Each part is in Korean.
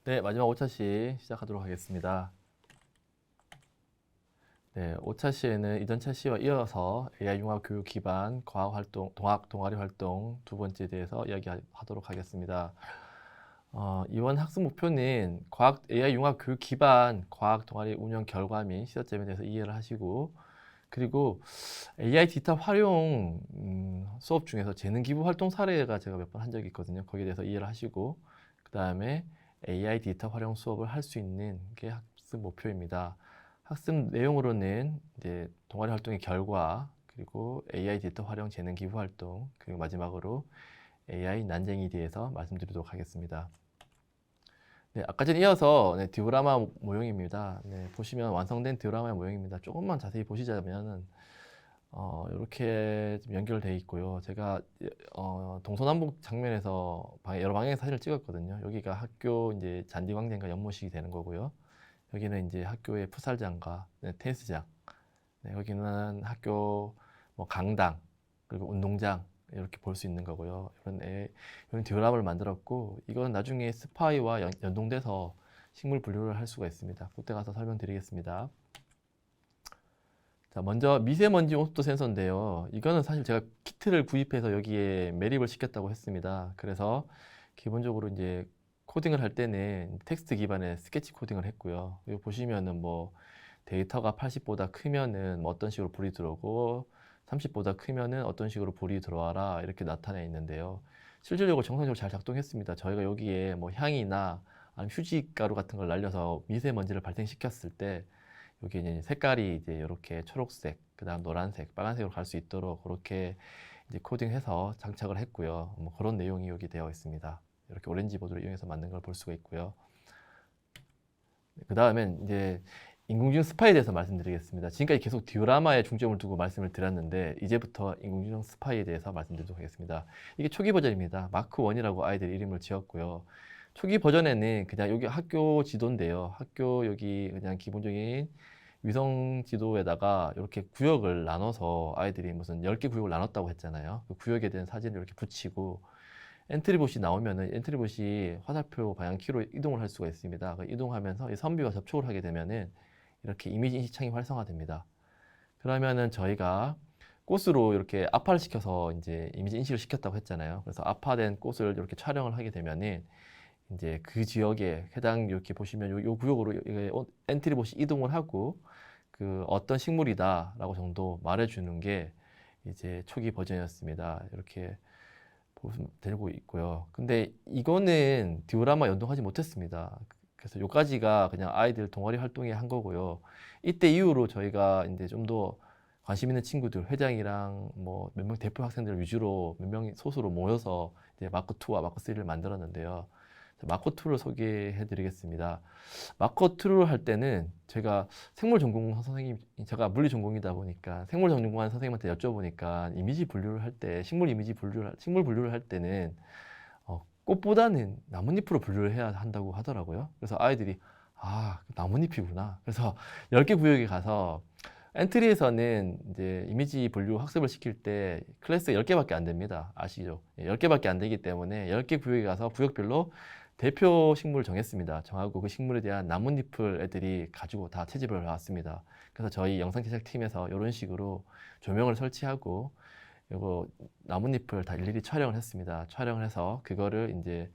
네, 마지막 5차시 시작하도록 하겠습니다. 네, 5차시에는 이전 차시와 이어서 AI 융합 교육 기반 과학 활동, 동아리 활동 두 번째에 대해서 이야기하도록 하겠습니다. 이번 학습 목표는 AI 융합 교육 기반 과학 동아리 운영 결과 및 시사점에 대해서 이해를 하시고, 그리고 AI 디지털 활용 수업 중에서 재능 기부 활동 사례가 제가 몇 번 한 적이 있거든요. 거기에 대해서 이해를 하시고, 그 다음에 AI 디지털 활용 수업을 할 수 있는 게 학습 목표입니다. 학습 내용으로는 이제 동아리 활동의 결과, 그리고 AI 디지털 활용 재능 기부 활동, 그리고 마지막으로 AI 난쟁이에 대해서 말씀드리도록 하겠습니다. 네, 아까 전에 이어서 디오라마 모형입니다. 네, 보시면 완성된 디오라마 모형입니다. 조금만 자세히 보시자면은 이렇게 좀 연결되어 있고요. 제가 동서남북 장면에서 여러 방향의 사진을 찍었거든요. 여기가 학교 이제 잔디광장과 연못이 되는 거고요. 여기는 이제 학교의 풋살장과 테니스장. 네, 여기는 학교 뭐 강당 그리고 운동장 이렇게 볼 수 있는 거고요. 이런 디오라마를 만들었고 이건 나중에 스파이와 연동돼서 식물 분류를 할 수가 있습니다. 그때 가서 설명드리겠습니다. 자, 먼저 미세먼지 온습도 센서인데요. 이거는 사실 제가 키트를 구입해서 여기에 매립을 시켰다고 했습니다. 그래서 기본적으로 이제 코딩을 할 때는 텍스트 기반의 스케치 코딩을 했고요. 여기 보시면은 뭐 데이터가 80보다 크면은 뭐 어떤 식으로 불이 들어오고 30보다 크면은 어떤 식으로 불이 들어와라 이렇게 나타내 있는데요. 실질적으로 정상적으로 잘 작동했습니다. 저희가 여기에 뭐 향이나 아니면 휴지가루 같은 걸 날려서 미세먼지를 발생시켰을 때 여기 이제 색깔이 이제 이렇게 초록색, 그다음 노란색, 빨간색으로 갈 수 있도록 그렇게 이제 코딩해서 장착을 했고요. 뭐 그런 내용이 여기 되어 있습니다. 이렇게 오렌지 보드를 이용해서 만든 걸 볼 수가 있고요. 그 다음엔 이제 인공지능 스파이에 대해서 말씀드리겠습니다. 지금까지 계속 디오라마에 중점을 두고 말씀을 드렸는데 이제부터 인공지능 스파이에 대해서 말씀드리도록 하겠습니다. 이게 초기 버전입니다. 마크 1이라고 아이들 이름을 지었고요. 초기 버전에는 그냥 여기 학교 지도인데요. 학교 여기 그냥 기본적인 위성 지도에다가 이렇게 구역을 나눠서 아이들이 무슨 10개 구역을 나눴다고 했잖아요. 그 구역에 대한 사진을 이렇게 붙이고 엔트리봇이 나오면은 엔트리봇이 화살표 방향키로 이동을 할 수가 있습니다. 이동하면서 이 선비와 접촉을 하게 되면은 이렇게 이미지 인식 창이 활성화됩니다. 그러면은 저희가 꽃으로 이렇게 압화를 시켜서 이제 이미지 인식을 시켰다고 했잖아요. 그래서 압화된 꽃을 이렇게 촬영을 하게 되면은 이제 그 지역에 해당 이렇게 보시면 요 구역으로 엔트리봇이 이동을 하고 그 어떤 식물이다라고 정도 말해주는 게 이제 초기 버전이었습니다. 이렇게 되고 있고요. 근데 이거는 디오라마 연동하지 못했습니다. 그래서 요까지가 그냥 아이들 동아리 활동에 한 거고요. 이때 이후로 저희가 이제 좀 더 관심 있는 친구들, 회장이랑 뭐 몇 명 대표 학생들 위주로 몇 명 소수로 모여서 이제 마크 2와 마크 3를 만들었는데요. 마크 2를 소개해 드리겠습니다. 마크 2를 할 때는 제가 생물 전공 선생님, 제가 물리 전공이다 보니까 생물 전공한 선생님한테 여쭤보니까 이미지 분류를 할 때, 식물 분류를 할 때는 꽃보다는 나뭇잎으로 분류를 해야 한다고 하더라고요. 그래서 아이들이 나뭇잎이구나. 그래서 10개 구역에 가서 엔트리에서는 이제 이미지 분류 학습을 시킬 때 클래스가 10개밖에 안 됩니다. 아시죠? 10개밖에 안 되기 때문에 10개 구역에 가서 구역별로 대표 식물을 정했습니다. 정하고 그 식물에 대한 나뭇잎을 애들이 가지고 다 채집을 해왔습니다. 그래서 저희 영상 제작팀에서 이런 식으로 조명을 설치하고 이거 나뭇잎을 다 일일이 촬영을 했습니다. 촬영을 해서 그거를 이제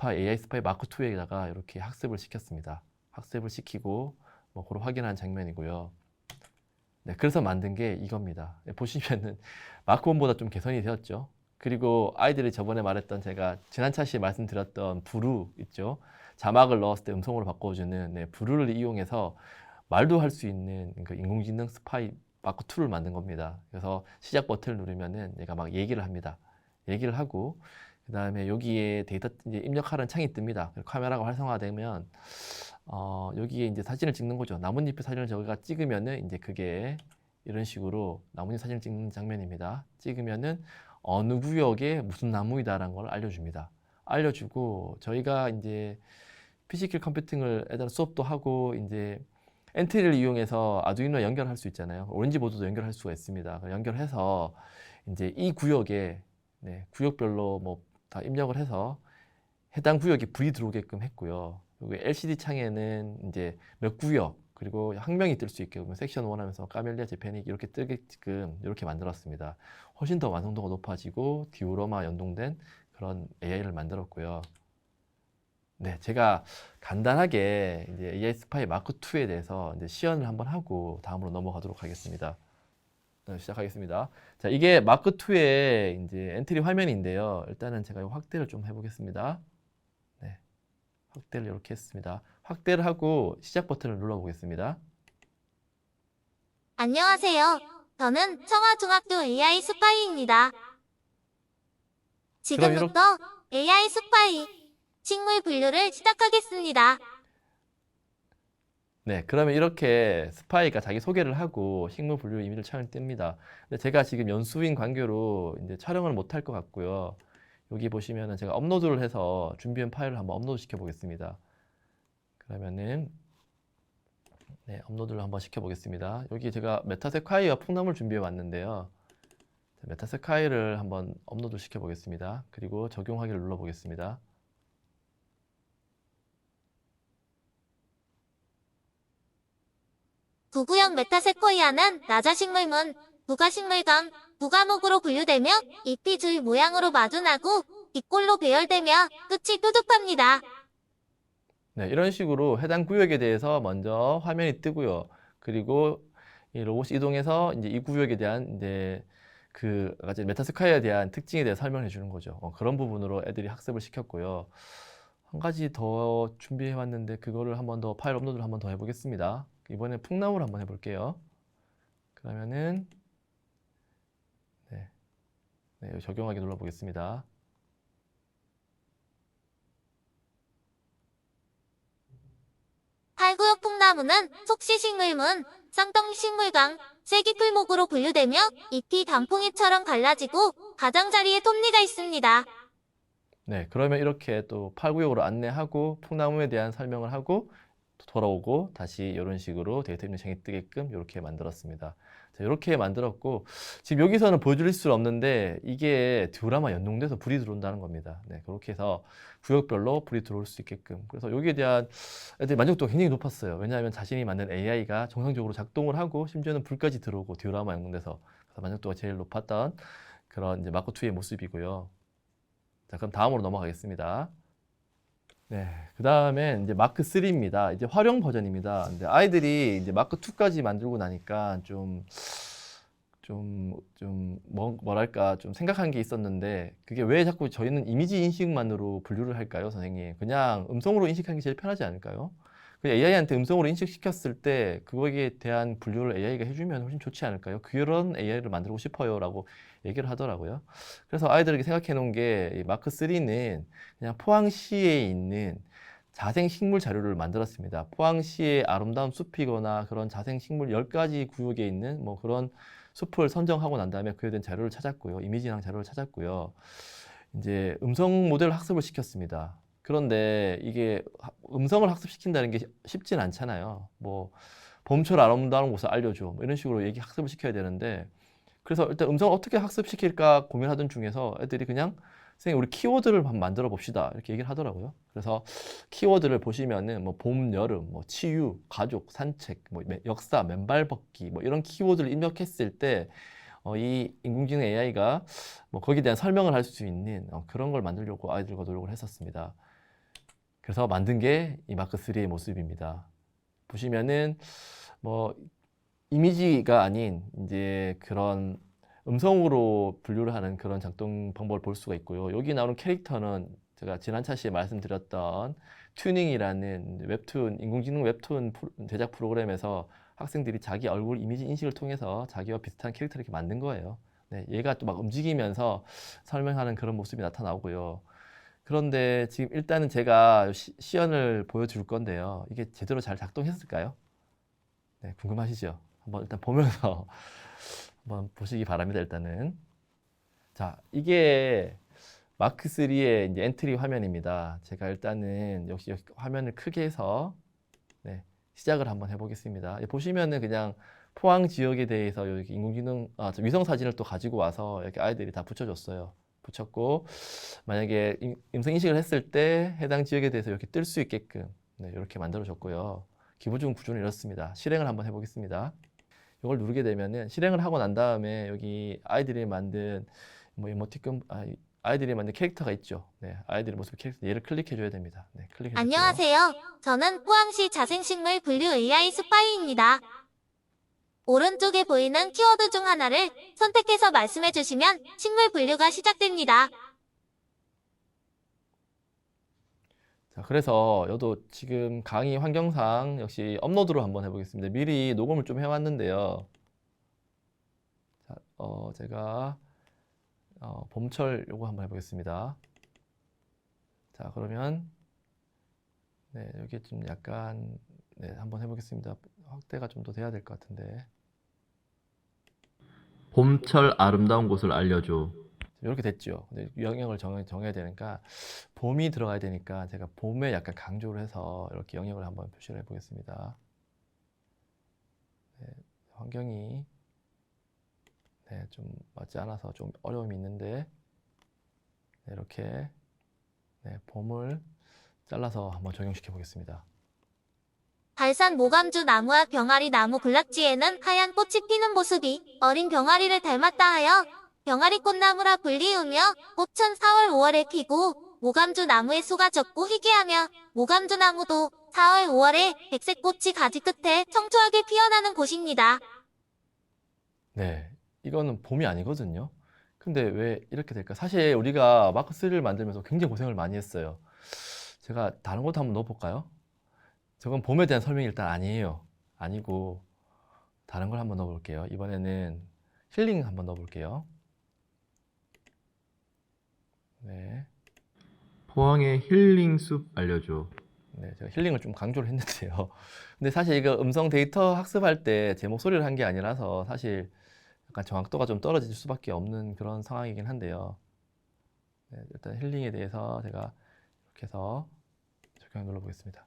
AI 스파이 마크 2에다가 이렇게 학습을 시켰습니다. 학습을 시키고 뭐 그걸 확인한 장면이고요. 네, 그래서 만든 게 이겁니다. 네, 보시면은 마크 1보다 좀 개선이 되었죠. 그리고 아이들이 저번에 말했던 제가 지난 차시에 말씀드렸던 브루 있죠. 자막을 넣었을 때 음성으로 바꿔주는 브루를 이용해서 말도 할 수 있는 그 인공지능 스파이 마크 2를 만든 겁니다. 그래서 시작 버튼을 누르면은 얘가 막 얘기를 합니다. 얘기를 하고 그 다음에 여기에 데이터 이제 입력하라는 창이 뜹니다. 카메라가 활성화되면 여기에 이제 사진을 찍는 거죠. 나뭇잎의 사진을 저희가 찍으면은 이제 그게 이런 식으로 나뭇잎 사진을 찍는 장면입니다. 찍으면은 어느 구역에 무슨 나무이다라는 걸 알려줍니다. 알려주고 저희가 이제 피지컬 컴퓨팅을 애들 수업도 하고 이제 엔트리를 이용해서 아두이노 연결할 수 있잖아요. 오렌지 보드도 연결할 수가 있습니다. 연결해서 이제 이 구역에 구역별로 뭐 다 입력을 해서 해당 구역에 불이 들어오게끔 했고요. 그리고 LCD 창에는 이제 몇 구역 그리고 항명이 뜰 수 있게끔 섹션 1 하면서 카멜리아 재패닉 이렇게 뜨게끔 이렇게 만들었습니다. 훨씬 더 완성도가 높아지고 디오라마 연동된 그런 AI를 만들었고요. 네, 제가 간단하게 이제 AI 스파이 마크 2에 대해서 이제 시연을 한번 하고 다음으로 넘어가도록 하겠습니다. 네, 시작하겠습니다. 자, 이게 마크 2의 이제 엔트리 화면인데요. 일단은 제가 이 확대를 좀 해보겠습니다. 네, 확대를 이렇게 했습니다. 확대를 하고 시작 버튼을 눌러보겠습니다. 안녕하세요. 저는 청와중학교 AI 스파이입니다. 지금부터 AI 스파이 식물 분류를 시작하겠습니다. 네, 그러면 이렇게 스파이가 자기 소개를 하고 식물 분류 이미지를 촬영 뜹니다. 근데 제가 지금 연수인 관계로 이제 촬영을 못할 것 같고요. 여기 보시면은 제가 업로드를 해서 준비한 파일을 한번 업로드 시켜 보겠습니다. 그러면은 네, 업로드를 한번 시켜 보겠습니다. 여기 제가 메타세콰이어 풍рам을 준비해 왔는데요. 메타세콰이어를 한번 업로드 시켜 보겠습니다. 그리고 적용하기를 눌러 보겠습니다. 구구형 메타세코이아는 나자식물문, 무가식물강, 무과목으로 분류되며 잎이 줄 모양으로 마둔하고 뒷골로 배열되며 끝이 뾰족합니다. 네, 이런 식으로 해당 구역에 대해서 먼저 화면이 뜨고요. 그리고 이 로봇이 이동해서 이제 이 구역에 대한 이제 그 메타스카이어에 대한 특징에 대해 설명해 주는 거죠. 그런 부분으로 애들이 학습을 시켰고요. 한 가지 더 준비해 왔는데 그거를 한번 더 파일 업로드를 한번 더 해보겠습니다. 이번에 풍나무를 한번 해볼게요. 그러면은 네, 적용하기 눌러보겠습니다. 팔구역 풍나무는 속시식물문, 쌍덩이식물강, 세기풀목으로 분류되며 잎이 단풍잎처럼 갈라지고 가장자리에 톱니가 있습니다. 네, 그러면 이렇게 또 8구역으로 안내하고 풍나무에 대한 설명을 하고 또 돌아오고 다시 이런 식으로 데이터 입력창이 뜨게끔 이렇게 만들었습니다. 자, 이렇게 만들었고 지금 여기서는 보여드릴 수 없는데 이게 디오라마 연동돼서 불이 들어온다는 겁니다. 네, 그렇게 해서 구역별로 불이 들어올 수 있게끔. 그래서 여기에 대한 애들이 만족도가 굉장히 높았어요. 왜냐하면 자신이 만든 AI가 정상적으로 작동을 하고 심지어는 불까지 들어오고 디오라마 연동돼서 그래서 만족도가 제일 높았던 그런 이제 마크2의 모습이고요. 자, 그럼 다음으로 넘어가겠습니다. 네, 그 다음에 이제 마크 3입니다. 이제 활용 버전입니다. 근데 아이들이 이제 마크 2까지 만들고 나니까 뭐랄까, 좀 생각한 게 있었는데, 그게 왜 자꾸 저희는 이미지 인식만으로 분류를 할까요, 선생님? 그냥 음성으로 인식하는 게 제일 편하지 않을까요? 그냥 AI한테 음성으로 인식시켰을 때, 그거에 대한 분류를 AI가 해주면 훨씬 좋지 않을까요? 그런 AI를 만들고 싶어요. 라고 얘기를 하더라고요. 그래서 아이들에게 생각해 놓은 게, 마크 3는 그냥 포항시에 있는 자생식물 자료를 만들었습니다. 포항시의 아름다운 숲이거나 그런 자생식물 10가지 구역에 있는 뭐 그런 숲을 선정하고 난 다음에 그에 대한 자료를 찾았고요. 이미지랑 자료를 찾았고요. 이제 음성 모델 학습을 시켰습니다. 그런데 이게 음성을 학습시킨다는 게 쉽진 않잖아요. 뭐 봄철 아름다운 곳을 알려줘. 뭐 이런 식으로 학습을 시켜야 되는데 그래서 일단 음성을 어떻게 학습시킬까 고민하던 중에서 애들이 그냥 선생님 우리 키워드를 한번 만들어 봅시다 이렇게 얘기를 하더라고요. 그래서 키워드를 보시면은 뭐 봄, 여름, 뭐 치유, 가족, 산책, 뭐 역사, 맨발 걷기 뭐 이런 키워드를 입력했을 때 이 인공지능 AI가 뭐 거기에 대한 설명을 할 수 있는 그런 걸 만들려고 아이들과 노력을 했었습니다. 그래서 만든 게 이 마크 3의 모습입니다. 보시면은 뭐 이미지가 아닌 이제 그런 음성으로 분류를 하는 그런 작동 방법을 볼 수가 있고요. 여기 나오는 캐릭터는 제가 지난 차시에 말씀드렸던 튜닝이라는 웹툰, 인공지능 웹툰 제작 프로그램에서 학생들이 자기 얼굴 이미지 인식을 통해서 자기와 비슷한 캐릭터를 이렇게 만든 거예요. 네, 얘가 또 막 움직이면서 설명하는 그런 모습이 나타나고요. 그런데 지금 일단은 제가 시연을 보여줄 건데요. 이게 제대로 잘 작동했을까요? 네, 궁금하시죠? 한번 일단 보면서 한번 보시기 바랍니다. 일단은 자, 이게 마크 3의 이제 엔트리 화면입니다. 제가 일단은 역시 화면을 크게 해서 네, 시작을 한번 해보겠습니다. 보시면은 그냥 포항 지역에 대해서 여기 인공지능 위성 사진을 또 가지고 와서 이렇게 아이들이 다 붙여줬어요. 붙였고 만약에 음성 인식을 했을 때 해당 지역에 대해서 이렇게 뜰 수 있게끔 네, 이렇게 만들어줬고요. 기본적인 구조는 이렇습니다. 실행을 한번 해보겠습니다. 이걸 누르게 되면은 실행을 하고 난 다음에 여기 아이들이 만든 뭐 이모티콘, 아이들이 만든 캐릭터가 있죠. 네, 아이들의 모습 캐릭터 얘를 클릭해줘야 됩니다. 네, 클릭해줄게요. 안녕하세요. 저는 포항시 자생식물 분류 AI 스파이입니다. 오른쪽에 보이는 키워드 중 하나를 선택해서 말씀해 주시면 식물 분류가 시작됩니다. 자, 그래서 저도 지금 강의 환경상 역시 업로드로 한번 해보겠습니다. 미리 녹음을 좀 해왔는데요. 자, 제가 봄철 요거 한번 해보겠습니다. 자, 그러면 네, 여기 좀 약간 네, 한번 해보겠습니다. 확대가 좀 더 돼야 될 것 같은데. 봄철 아름다운 곳을 알려줘. 이렇게 됐죠. 근데 영역을 정해야 되니까 봄이 들어가야 되니까 제가 봄에 약간 강조를 해서 이렇게 영역을 한번 표시를 해보겠습니다. 네, 환경이 네, 좀 맞지 않아서 좀 어려움이 있는데 네, 이렇게 네, 봄을 잘라서 한번 적용시켜 보겠습니다. 발산 모감주 나무와 병아리 나무 군락지에는 하얀 꽃이 피는 모습이 어린 병아리를 닮았다 하여 병아리 꽃나무라 불리우며 꽃은 4월, 5월에 피고 모감주 나무의 수가 적고 희귀하며 모감주 나무도 4월, 5월에 백색 꽃이 가지 끝에 청초하게 피어나는 곳입니다. 네, 이거는 봄이 아니거든요. 근데 왜 이렇게 될까? 사실 우리가 마크 3를 만들면서 굉장히 고생을 많이 했어요. 제가 다른 것도 한번 넣어볼까요? 저건 봄에 대한 설명이 일단 아니에요. 아니고 다른 걸 한번 넣어볼게요. 이번에는 힐링 한번 넣어볼게요. 네, 포항의 힐링 숲 알려줘. 네, 제가 힐링을 좀 강조를 했는데요. 근데 사실 이거 음성 데이터 학습할 때 제 목소리를 한 게 아니라서 사실 약간 정확도가 좀 떨어질 수밖에 없는 그런 상황이긴 한데요. 네, 일단 힐링에 대해서 제가 이렇게 해서 적용을 눌러보겠습니다.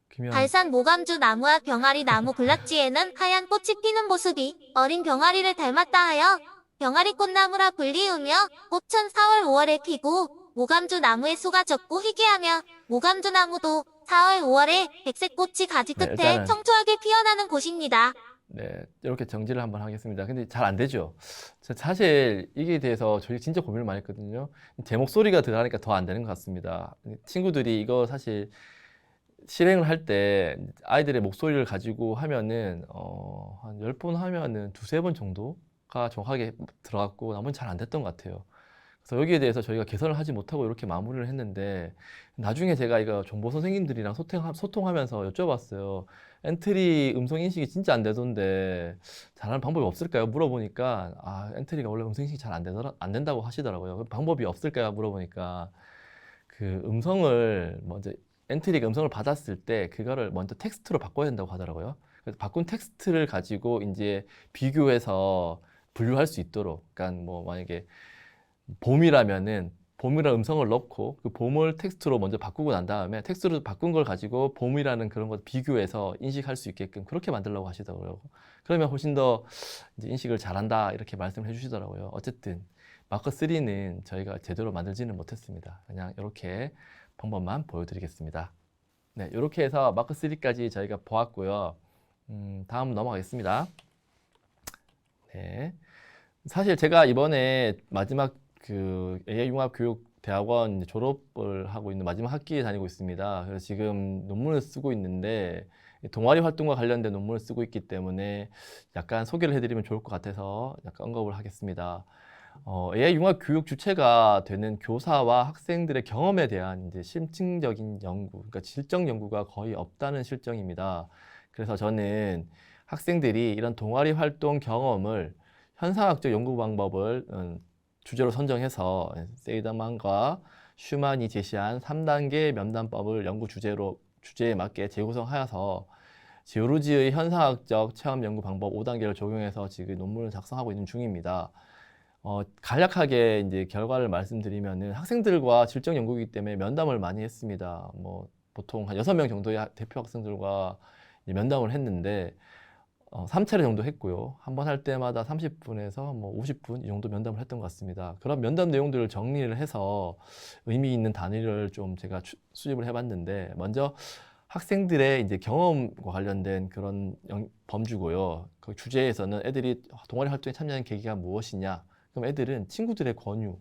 그러면 발산 모감주 나무와 병아리 나무 군락지에는 하얀 꽃이 피는 모습이 어린 병아리를 닮았다 하여 병아리 꽃나무라 불리우며 꽃은 4월, 5월에 피고 모감주 나무의 수가 적고 희귀하며 모감주 나무도 4월, 5월에 백색 꽃이 가지 네, 끝에 일단은 청초하게 피어나는 곳입니다. 네, 이렇게 정지를 한번 하겠습니다. 근데 잘 안 되죠. 사실 이게 대해서 저희 진짜 고민을 많이 했거든요. 제 목소리가 들어가니까 더 안 되는 것 같습니다. 친구들이 이거 사실 실행을 할 때 아이들의 목소리를 가지고 하면은 한 10번 하면은 두세 번 정도가 정확하게 들어갔고 나머지는 잘 안 됐던 것 같아요. 그래서 여기에 대해서 저희가 개선을 하지 못하고 이렇게 마무리를 했는데 나중에 제가 이거 정보 선생님들이랑 소통하면서 여쭤봤어요. 엔트리 음성 인식이 진짜 안 되던데 잘하는 방법이 없을까요? 물어보니까 엔트리가 원래 음성 인식이 잘 안 된다고 하시더라고요. 그 방법이 없을까요? 물어보니까 그 음성을 먼저 엔트리가 음성을 받았을 때 그거를 먼저 텍스트로 바꿔야 된다고 하더라고요. 그래서 바꾼 텍스트를 가지고 이제 비교해서 분류할 수 있도록, 그러니까 뭐 만약에 봄이라면은 봄이라는 음성을 넣고 그 봄을 텍스트로 먼저 바꾸고 난 다음에 텍스트로 바꾼 걸 가지고 봄이라는 그런 걸 비교해서 인식할 수 있게끔 그렇게 만들려고 하시더라고요. 그러면 훨씬 더 이제 인식을 잘한다 이렇게 말씀을 해주시더라고요. 어쨌든 마크 3는 저희가 제대로 만들지는 못했습니다. 그냥 이렇게 방법만 보여드리겠습니다. 네, 이렇게 해서 마크 3까지 저희가 보았고요. 다음 넘어가겠습니다. 네, 사실 제가 이번에 마지막 그 AI융합교육대학원 졸업을 하고 있는 마지막 학기에 다니고 있습니다. 그래서 지금 논문을 쓰고 있는데 동아리 활동과 관련된 논문을 쓰고 있기 때문에 약간 소개를 해드리면 좋을 것 같아서 약간 언급을 하겠습니다. AI융합교육 주체가 되는 교사와 학생들의 경험에 대한 이제 심층적인 연구, 그러니까 실정 연구가 거의 없다는 실정입니다. 그래서 저는 학생들이 이런 동아리 활동 경험을 현상학적 연구 방법을 주제로 선정해서 세이더만과 슈만이 제시한 3단계 면담법을 연구 주제에 맞게 재구성하여서 지오루지의 현상학적 체험 연구 방법 5단계를 적용해서 지금 논문을 작성하고 있는 중입니다. 간략하게 이제 결과를 말씀드리면은 학생들과 실정 연구이기 때문에 면담을 많이 했습니다. 뭐 보통 한 6명 정도의 대표 학생들과 면담을 했는데 3차례 정도 했고요. 한 번 할 때마다 30분에서 뭐 50분 이 정도 면담을 했던 것 같습니다. 그런 면담 내용들을 정리를 해서 의미 있는 단위를 좀 제가 수집을 해봤는데, 먼저 학생들의 이제 경험과 관련된 그런 범주고요. 그 주제에서는 애들이 동아리 활동에 참여하는 계기가 무엇이냐? 그럼 애들은 친구들의 권유,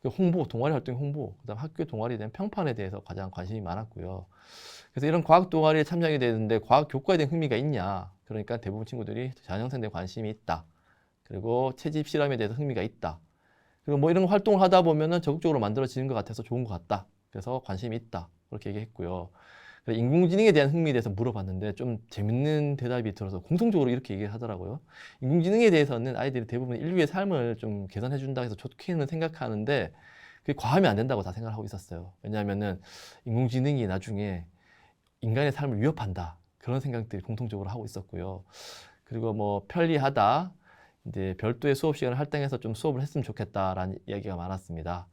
그 홍보, 동아리 활동 홍보, 그다음 학교 동아리에 대한 평판에 대해서 가장 관심이 많았고요. 그래서 이런 과학 동아리에 참여하게 되는데 과학 교과에 대한 흥미가 있냐? 그러니까 대부분 친구들이 자연형성에 대한 관심이 있다. 그리고 채집 실험에 대해서 흥미가 있다. 그리고 뭐 이런 활동을 하다 보면은 적극적으로 만들어지는 것 같아서 좋은 것 같다. 그래서 관심이 있다. 그렇게 얘기했고요. 그래서 인공지능에 대한 흥미에 대해서 물어봤는데 좀 재밌는 대답이 들어서 공통적으로 이렇게 얘기를 하더라고요. 인공지능에 대해서는 아이들이 대부분 인류의 삶을 좀 개선해 준다 해서 좋게는 생각하는데 그게 과하면 안 된다고 다 생각을 하고 있었어요. 왜냐하면은 인공지능이 나중에 인간의 삶을 위협한다. 그런 생각들이 공통적으로 하고 있었고요. 그리고 뭐 편리하다. 이제 별도의 수업 시간을 할당해서 좀 수업을 했으면 좋겠다라는 이야기가 많았습니다.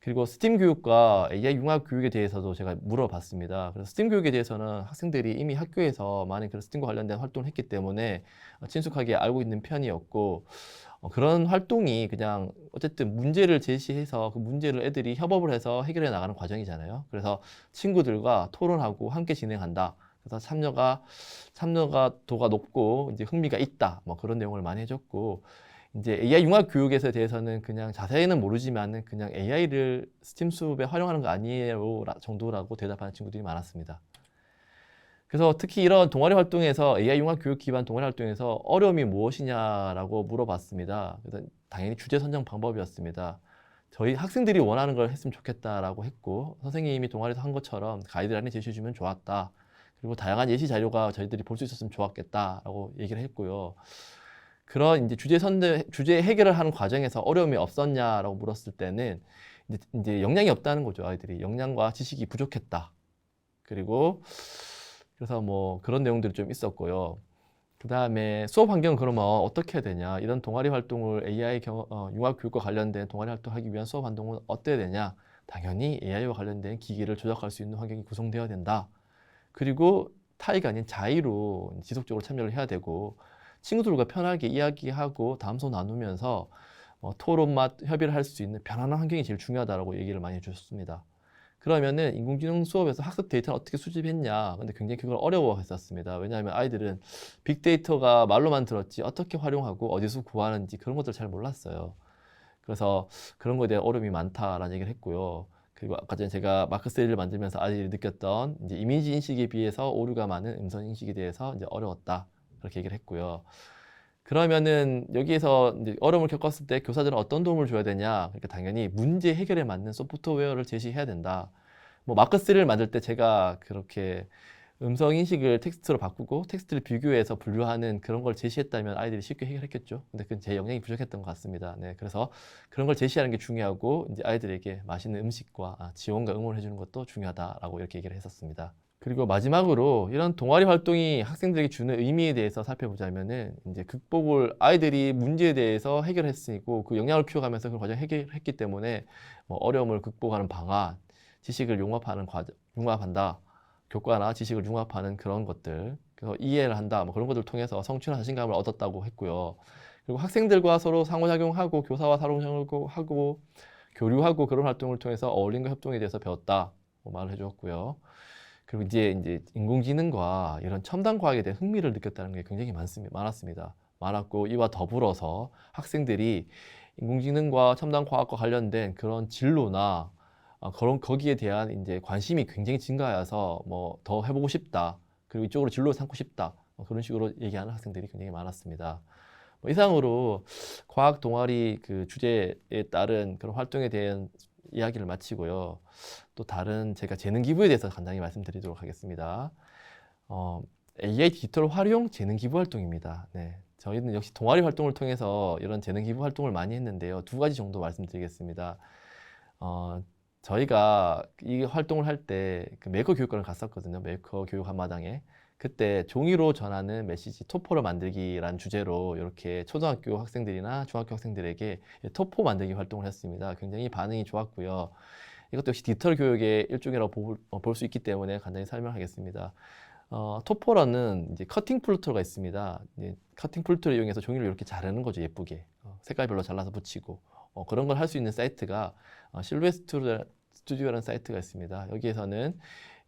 그리고 스팀 교육과 AI 융합 교육에 대해서도 제가 물어봤습니다. 그래서 스팀 교육에 대해서는 학생들이 이미 학교에서 많은 그런 스팀과 관련된 활동을 했기 때문에 친숙하게 알고 있는 편이었고, 그런 활동이 그냥 어쨌든 문제를 제시해서 그 문제를 애들이 협업을 해서 해결해 나가는 과정이잖아요. 그래서 친구들과 토론하고 함께 진행한다. 그래서 참여도가 높고 이제 흥미가 있다. 뭐 그런 내용을 많이 해줬고, 이제 AI 융합 교육에 대해서는 그냥 자세히는 모르지만은 그냥 AI를 스팀 수업에 활용하는 거 아니에요 정도라고 대답하는 친구들이 많았습니다. 그래서 특히 이런 동아리 활동에서 AI 융합 교육 기반 동아리 활동에서 어려움이 무엇이냐라고 물어봤습니다. 그래서 당연히 주제 선정 방법이었습니다. 저희 학생들이 원하는 걸 했으면 좋겠다라고 했고, 선생님이 동아리에서 한 것처럼 가이드라인을 제시해 주면 좋았다. 그리고 다양한 예시 자료가 저희들이 볼 수 있었으면 좋았겠다라고 얘기를 했고요. 그런 이제 주제 해결을 하는 과정에서 어려움이 없었냐라고 물었을 때는 이제 역량이 없다는 거죠. 아이들이 역량과 지식이 부족했다. 그리고 그래서 뭐 그런 내용들이 좀 있었고요. 그 다음에 수업 환경은 그러면 어떻게 해야 되냐? 이런 동아리 활동을 융합 교육과 관련된 동아리 활동하기 위한 수업 활동은 어때야 되냐? 당연히 AI와 관련된 기기를 조작할 수 있는 환경이 구성되어야 된다. 그리고 타의가 아닌 자의로 지속적으로 참여를 해야 되고, 친구들과 편하게 이야기하고 담소 나누면서 토론 및 협의를 할 수 있는 편안한 환경이 제일 중요하다고 얘기를 많이 해주셨습니다. 그러면은 인공지능 수업에서 학습 데이터를 어떻게 수집했냐? 근데 굉장히 그걸 어려워했었습니다. 왜냐하면 아이들은 빅데이터가 말로만 들었지 어떻게 활용하고 어디서 구하는지 그런 것들 잘 몰랐어요. 그래서 그런 거에 대한 어려움이 많다라는 얘기를 했고요. 그리고 아까 전에 제가 마크3를 만들면서 아이들이 느꼈던 이제 이미지 인식에 비해서 오류가 많은 음성 인식에 대해서 이제 어려웠다. 그렇게 얘기를 했고요. 그러면은 여기에서 이제 어려움을 겪었을 때 교사들은 어떤 도움을 줘야 되냐? 그러니까 당연히 문제 해결에 맞는 소프트웨어를 제시해야 된다. 뭐 마크3를 만들 때 제가 그렇게 음성 인식을 텍스트로 바꾸고 텍스트를 비교해서 분류하는 그런 걸 제시했다면 아이들이 쉽게 해결했겠죠. 근데 그건 제 역량이 부족했던 것 같습니다. 네, 그래서 그런 걸 제시하는 게 중요하고 이제 아이들에게 맛있는 음식과 지원과 응원을 해주는 것도 중요하다라고 이렇게 얘기를 했었습니다. 그리고 마지막으로 이런 동아리 활동이 학생들에게 주는 의미에 대해서 살펴보자면은 이제 아이들이 문제에 대해서 해결했으니까 그 역량을 키워가면서 그 과정 해결했기 때문에 뭐 어려움을 극복하는 방안, 지식을 융합한다. 교과나 지식을 융합하는 그런 것들, 그래서 이해를 한다, 뭐 그런 것들을 통해서 성취나 자신감을 얻었다고 했고요. 그리고 학생들과 서로 상호작용하고 교사와 상호작용하고 교류하고 그런 활동을 통해서 어울림과 협동에 대해서 배웠다, 뭐 말을 해주었고요. 그리고 이제 인공지능과 이런 첨단 과학에 대한 흥미를 느꼈다는 게 굉장히 많았고 이와 더불어서 학생들이 인공지능과 첨단 과학과 관련된 그런 진로나 거기에 대한 이제 관심이 굉장히 증가해서 뭐 더 해보고 싶다. 그리고 이쪽으로 진로를 삼고 싶다. 그런 식으로 얘기하는 학생들이 굉장히 많았습니다. 뭐 이상으로 과학 동아리 그 주제에 따른 그런 활동에 대한 이야기를 마치고요. 또 다른 제가 재능 기부에 대해서 간단히 말씀드리도록 하겠습니다. AI 디지털 활용 재능 기부 활동입니다. 네. 저희는 역시 동아리 활동을 통해서 이런 재능 기부 활동을 많이 했는데요. 두 가지 정도 말씀드리겠습니다. 저희가 이 활동을 할 때 그 메이커 교육관을 갔었거든요. 메이커 교육 한마당에. 그때 종이로 전하는 메시지 토포를 만들기라는 주제로 이렇게 초등학교 학생들이나 중학교 학생들에게 토포 만들기 활동을 했습니다. 굉장히 반응이 좋았고요. 이것도 역시 디지털 교육의 일종이라고 볼 수 있기 때문에 간단히 설명하겠습니다. 토포라는 이제 커팅 풀 툴가 있습니다. 이제 커팅 풀 툴을 이용해서 종이를 이렇게 자르는 거죠, 예쁘게. 색깔별로 잘라서 붙이고. 그런 걸 할 수 있는 사이트가 실루엣 스튜디오라는 사이트가 있습니다. 여기에서는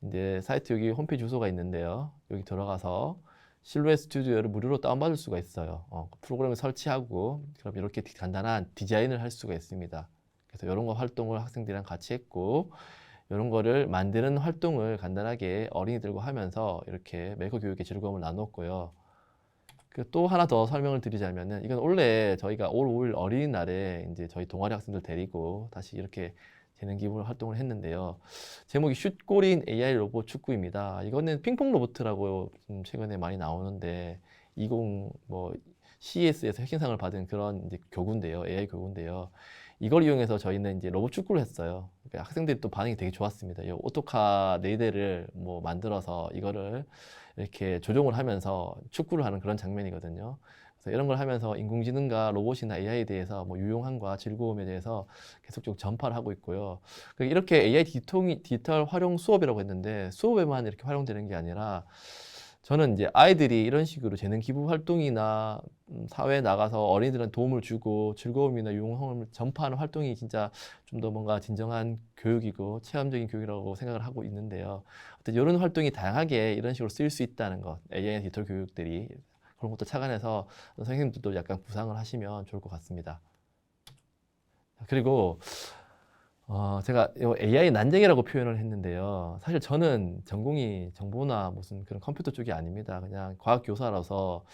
이제 사이트 여기 홈페이지 주소가 있는데요. 여기 들어가서 실루엣 스튜디오를 무료로 다운받을 수가 있어요. 프로그램을 설치하고 그럼 이렇게 간단한 디자인을 할 수가 있습니다. 그래서 이런 거 활동을 학생들이랑 같이 했고 이런 거를 만드는 활동을 간단하게 어린이들과 하면서 이렇게 메이커 교육의 즐거움을 나눴고요. 또 하나 더 설명을 드리자면은 이건 원래 저희가 올 5일 어린이날에 이제 저희 동아리 학생들 데리고 다시 이렇게 재능 기부 활동을 했는데요. 제목이 슛골인 AI 로봇 축구입니다. 이거는 핑퐁 로봇이라고 최근에 많이 나오는데 20 CES에서 핵심상을 받은 그런 이제 교구인데요. AI 교구인데요. 이걸 이용해서 저희는 이제 로봇 축구를 했어요. 그러니까 학생들이 또 반응이 되게 좋았습니다. 이 오토카 4대를 뭐 만들어서 이거를 이렇게 조종을 하면서 축구를 하는 그런 장면이거든요. 그래서 이런 걸 하면서 인공지능과 로봇이나 AI에 대해서 뭐 유용함과 즐거움에 대해서 계속적으로 전파를 하고 있고요. 이렇게 AI 디지털 활용 수업이라고 했는데 수업에만 이렇게 활용되는 게 아니라 저는 이제 아이들이 이런 식으로 재능 기부 활동이나 사회에 나가서 어린이들한테 도움을 주고 즐거움이나 유용함을 전파하는 활동이 진짜 좀 더 뭔가 진정한 교육이고 체험적인 교육이라고 생각을 하고 있는데요. 어떤 이런 활동이 다양하게 이런 식으로 쓰일 수 있다는 것, AI 디지털 교육들이 그런 것도 착안해서 선생님들도 약간 구상을 하시면 좋을 것 같습니다. 그리고 제가 AI 난쟁이라고 표현을 했는데요. 사실 저는 전공이 정보나 무슨 그런 컴퓨터 쪽이 아닙니다. 그냥 과학 교사라서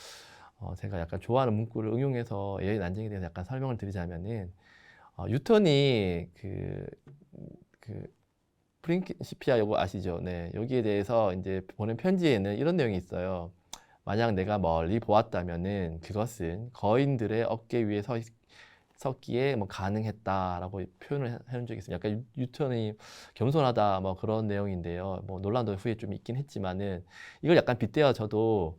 제가 약간 좋아하는 문구를 응용해서 AI 난쟁이에 대해서 약간 설명을 드리자면은 뉴턴이 그 프린시피아 요거 아시죠? 네, 여기에 대해서 이제 보낸 편지에는 이런 내용이 있어요. 만약 내가 멀리 보았다면은 그것은 거인들의 어깨 위에 섰기에 뭐 가능했다라고 표현을 해놓은 적이 있어요. 약간 뉴턴이 겸손하다 뭐 그런 내용인데요. 뭐 논란도 후에 좀 있긴 했지만은 이걸 약간 빗대어 저도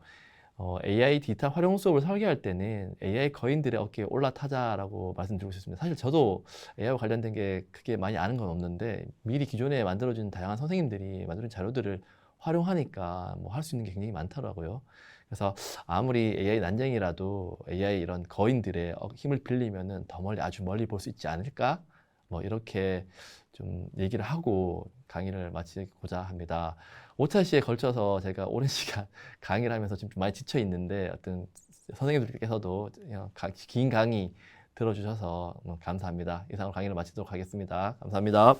AI 디지털 활용 수업을 설계할 때는 AI 거인들의 어깨에 올라타자라고 말씀드리고 싶습니다. 사실 저도 AI와 관련된 게 크게 많이 아는 건 없는데 미리 기존에 만들어진 다양한 선생님들이 만들어진 자료들을 활용하니까 뭐 할 수 있는 게 굉장히 많더라고요. 그래서 아무리 AI 난쟁이라도 AI 이런 거인들의 힘을 빌리면은 더 멀리 아주 멀리 볼 수 있지 않을까? 뭐 이렇게 좀 얘기를 하고 강의를 마치고자 합니다. 5차 시에 걸쳐서 제가 오랜 시간 강의를 하면서 지금 좀 많이 지쳐 있는데 어떤 선생님들께서도 긴 강의 들어주셔서 감사합니다. 이상으로 강의를 마치도록 하겠습니다. 감사합니다.